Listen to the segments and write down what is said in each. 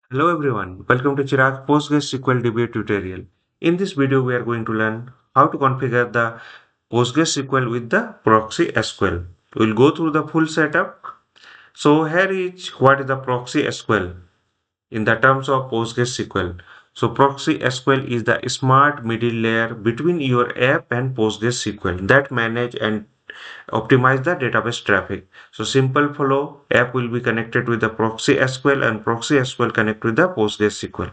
Hello everyone, welcome to Chirag PostgreSQL debate tutorial. In this video, we are going to learn how to configure the PostgreSQL with the proxy SQL. We'll go through the full setup. So here is what is the proxy SQL in the terms of PostgreSQL. So proxy SQL is the smart middle layer between your app and PostgreSQL that manage and optimize the database traffic. So simple flow app will be connected with the proxy SQL and proxy SQL connect with the PostgreSQL.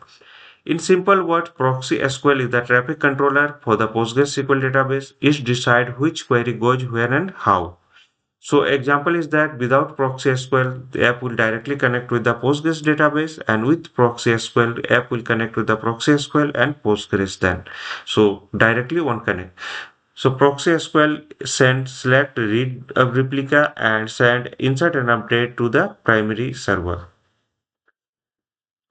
In simple words, proxy SQL is the traffic controller for the PostgreSQL database. It decide which query goes where and how. So example is that without proxy SQL, the app will directly connect with the Postgres database, and with proxy SQL, the app will connect with the proxy SQL and Postgres then. So directly one connect. So proxy SQL send select read a replica and send insert and update to the primary server.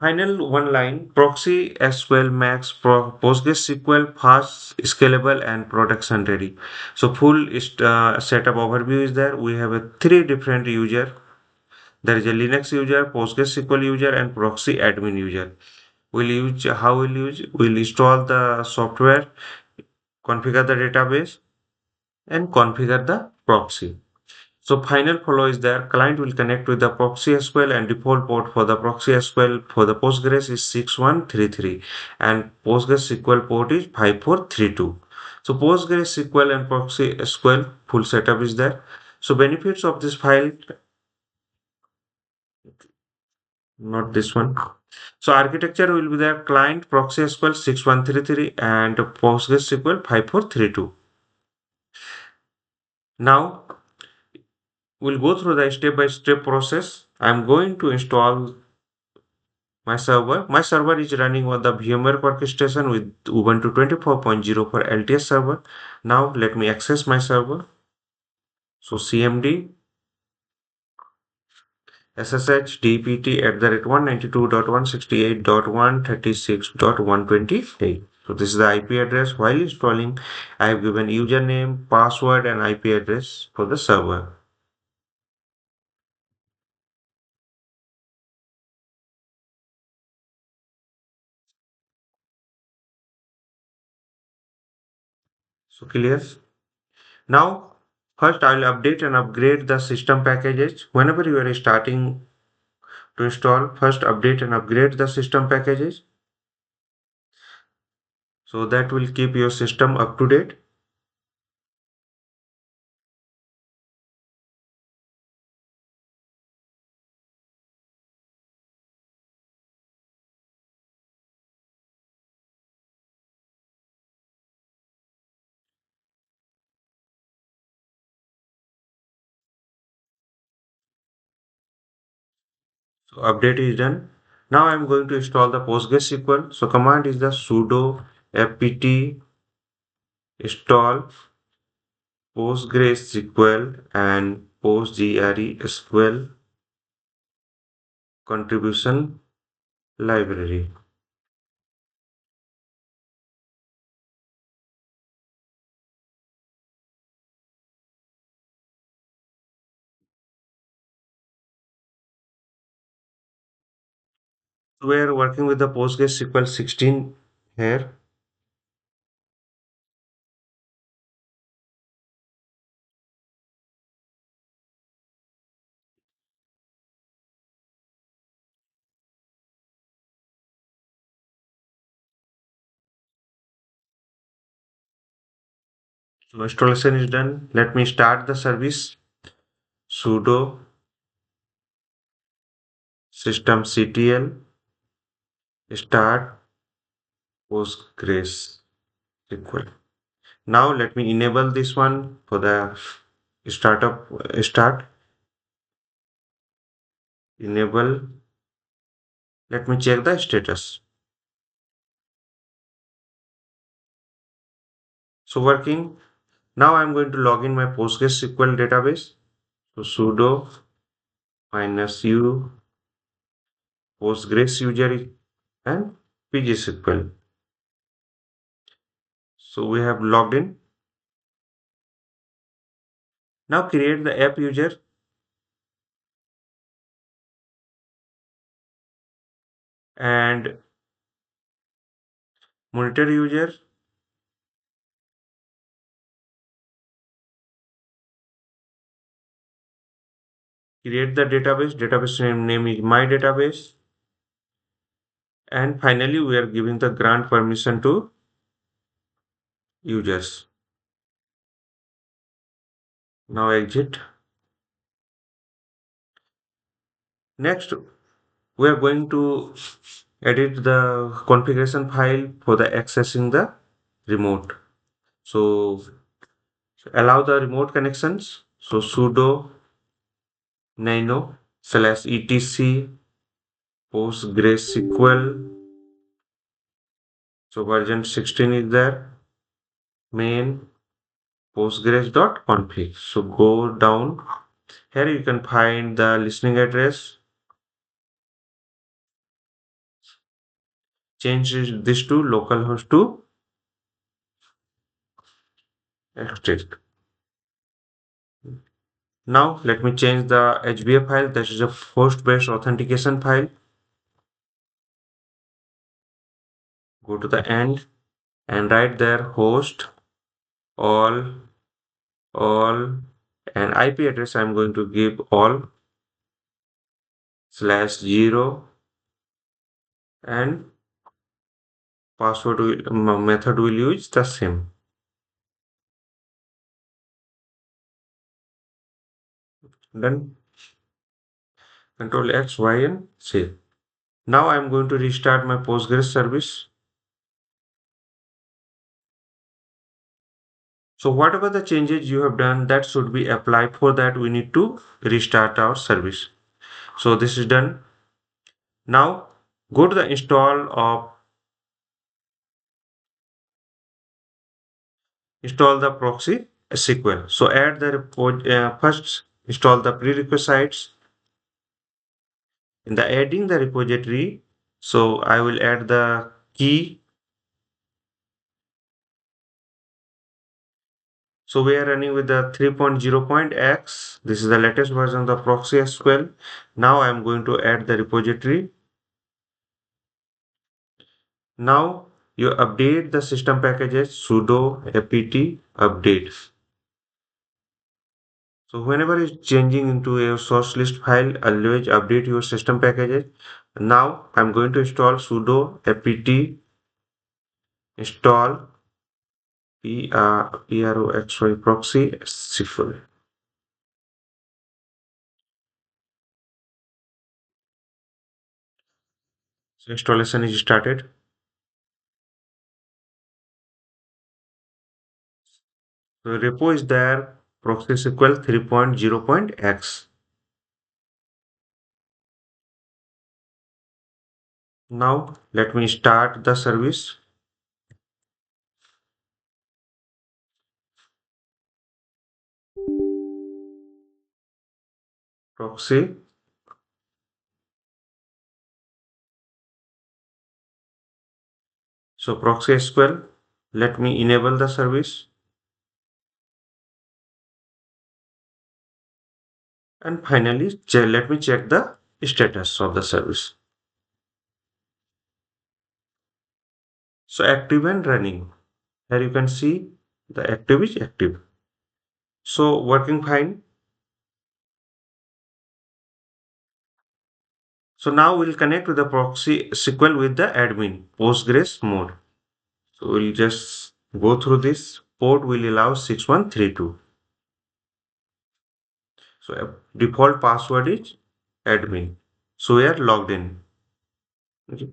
Final one line proxy SQL makes PostgreSQL fast, scalable, and production ready. So full setup overview is there. We have a three different user. There is a Linux user, PostgreSQL user, and proxy admin user. We'll use how we'll use. We'll install the software, configure the database, and configure the proxy. So final follow is there. Client will connect with the proxy SQL and default port for the proxy SQL for the Postgres is 6133 and Postgres SQL port is 5432. So Postgres SQL and proxy SQL full setup is there. So benefits of this file, not this one. So architecture will be there client proxy SQL 6133 and Postgres SQL 5432. Now we'll go through the step-by-step process. I'm going to install my server. My server is running on the VMware workstation with Ubuntu 24.0 for LTS server. Now let me access my server. So cmd ssh dpt at the rate 192.168.136.128. So this is the IP address. While installing, I have given username, password, and IP address for the server. So clear. Now, first I will update and upgrade the system packages. Whenever you are starting to install, first update and upgrade the system packages. So that will keep your system up to date. So update is done. Now I'm going to install the PostgreSQL. So command is the sudo apt install PostgreSQL and PostgreSQL contribution library. So we are working with the PostgreSQL 16 here. So installation is done. Let me start the service. Sudo systemctl start PostgreSQL. Now let me enable this one for the startup start enable. Let me check the status. So working. Now I'm going to log in my PostgreSQL database. So sudo -u Postgres user and PGSQL. So we have logged in. Now create the app user. and monitor user, create the database name is my database, and finally we are giving the grant permission to users. Now exit. Next, we are going to edit the configuration file for the accessing the remote. So allow the remote connections. So sudo nano slash etc PostgreSQL. So version 16 is there. Main postgres.config. So go down. Here you can find the listening address. Change this to localhost to extract. Now let me change the HBA file. This is a host-based authentication file. Go to the end and write there host all all and IP address I'm going to give all slash 0 and password method will use the same. Then Control X, Y and save. Now I'm going to restart my Postgres service. So whatever the changes you have done that should be applied. For that we need to restart our service. So this is done. Now go to the install the proxy SQL. So add the first install the prerequisites in the adding the repository. So I will add the key. So we are running with the 3.0.x. This is the latest version of the ProxySQL. Now I am going to add the repository. Now you update the system packages sudo apt update. So whenever it's changing into a source list file, always update your system packages. Now I'm going to install sudo apt install proxy proxy SQL. So installation is started. So repo is there ProxySQL 3.0.x. Now let me start the service. Proxy. So ProxySQL. Let me enable the service. And finally, let me check the status of the service. So active and running. Here you can see the active is active. So working fine. So now we'll connect with the proxy SQL with the admin Postgres mode. So we'll just go through this. Port will allow 6132. So default password is admin. So we are logged in. Okay.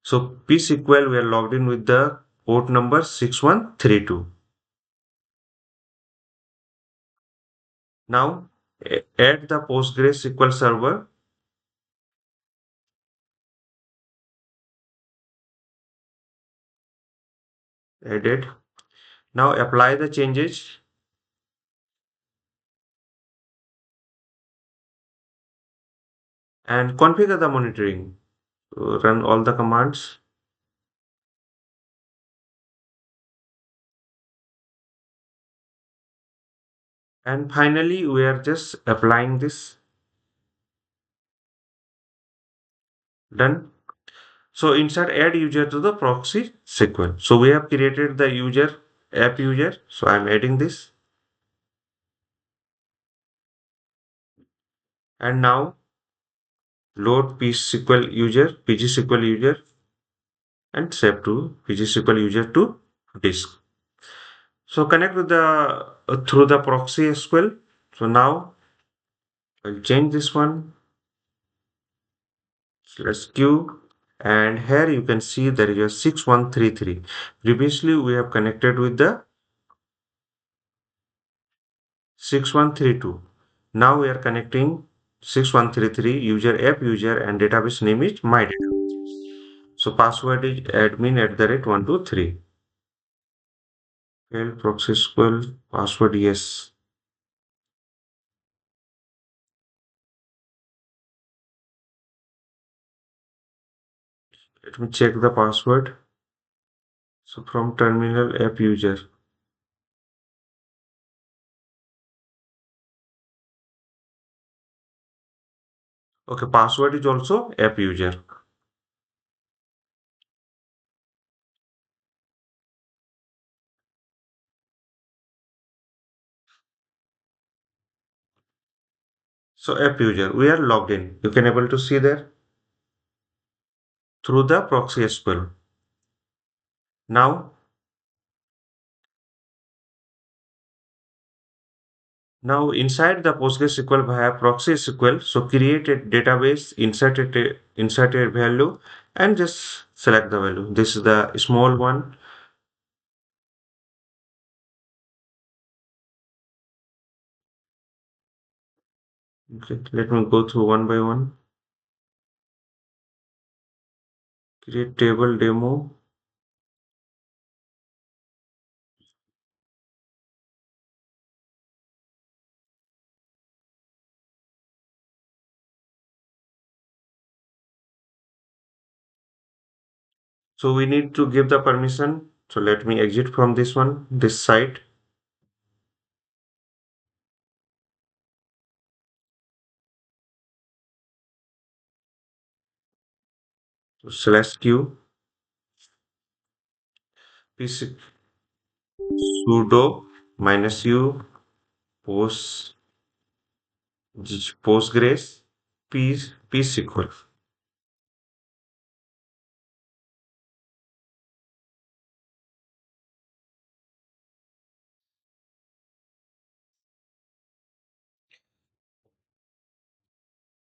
So PSQL we are logged in with the port number 6132. Now add the PostgreSQL server. Added. Now apply the changes and configure the monitoring. So run all the commands. And finally, we are just applying this. Done. So insert add user to the proxy SQL. So we have created the user app user. So I'm adding this. And now load PGSQL user and save to PGSQL user to disk. So connect with the through the proxy SQL. So now I'll change this one. So let's queue. And here you can see there is a 6133. Previously we have connected with the 6132. Now we are connecting 6133 user app user and database name is my database. So password is admin@123. Well, ProxySQL password yes. Let me check the password. So from terminal app user. Okay, password is also app user. So app user, we are logged in. You can able to see there through the proxy SQL. Now, now inside the PostgreSQL via proxy SQL, so create a database, insert a value, and just select the value. This is the small one. Okay, let me go through one by one. Create table demo. So we need to give the permission. So let me exit from this one, this site. So slash q pc sudo minus u post postgres psql.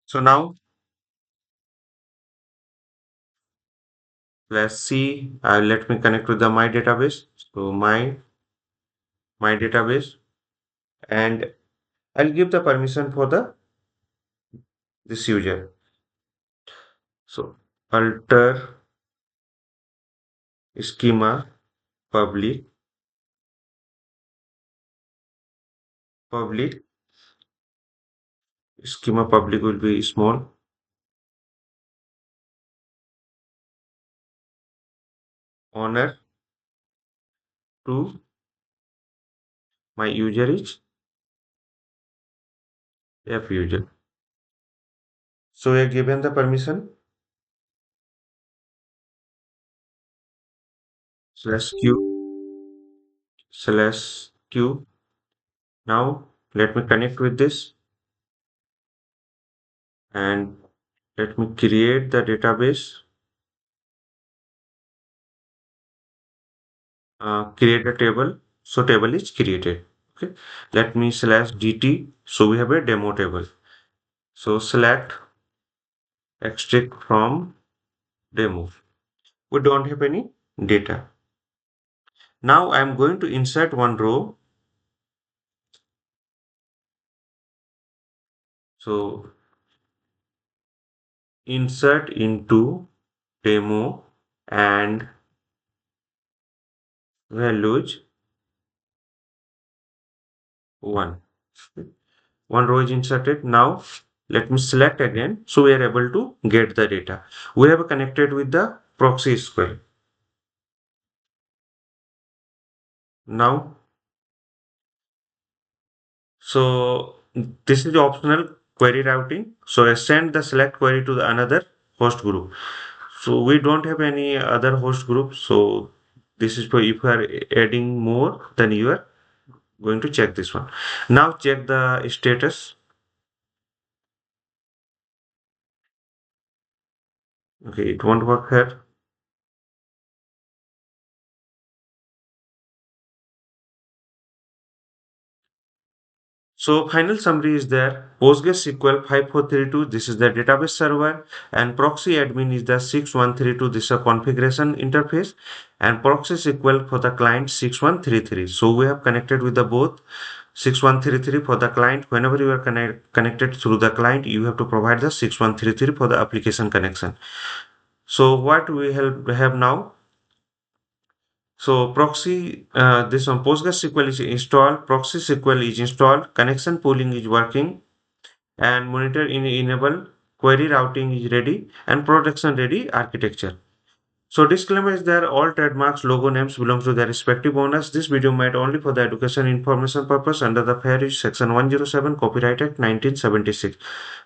So now let's see. Let me connect with the my database. So my database, and I'll give the permission for the this user. So alter schema public public schema public will be small honor to my user is app user. So we are given the permission slash q slash q. Now let me connect with this and let me create the database. Create a table. So table is created. Okay. Let me slash dt. So we have a demo table. So select extract from demo. We don't have any data. Now I'm going to insert one row. So insert into demo and values 1. One row is inserted. Now let me select again. So we are able to get the data. We have connected with the proxy SQL. Now, so this is optional query routing. So I send the select query to the another host group. So we don't have any other host group. So this is for if you are adding more, then you are going to check this one. Now check the status. Okay, it won't work here. So final summary is there. PostgreSQL 5432, this is the database server, and proxy admin is the 6132, this is a configuration interface, and ProxySQL for the client 6133. So we have connected with the both 6133 for the client. Whenever you are connected through the client, you have to provide the 6133 for the application connection. So what we have now? So this one PostgreSQL is installed, ProxySQL is installed, connection pooling is working, and monitor enable, query routing is ready, and production ready architecture. So disclaimer is there, all trademarks, logo names belongs to their respective owners. This video made only for the education information purpose under the Fair Use Section 107 Copyright Act 1976.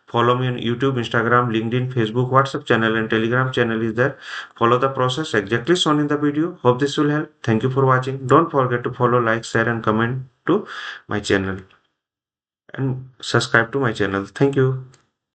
Follow me on YouTube, Instagram, LinkedIn, Facebook, WhatsApp channel and Telegram channel is there. Follow the process exactly shown in the video. Hope this will help. Thank you for watching. Don't forget to follow, like, share and comment to my channel and subscribe to my channel. Thank you.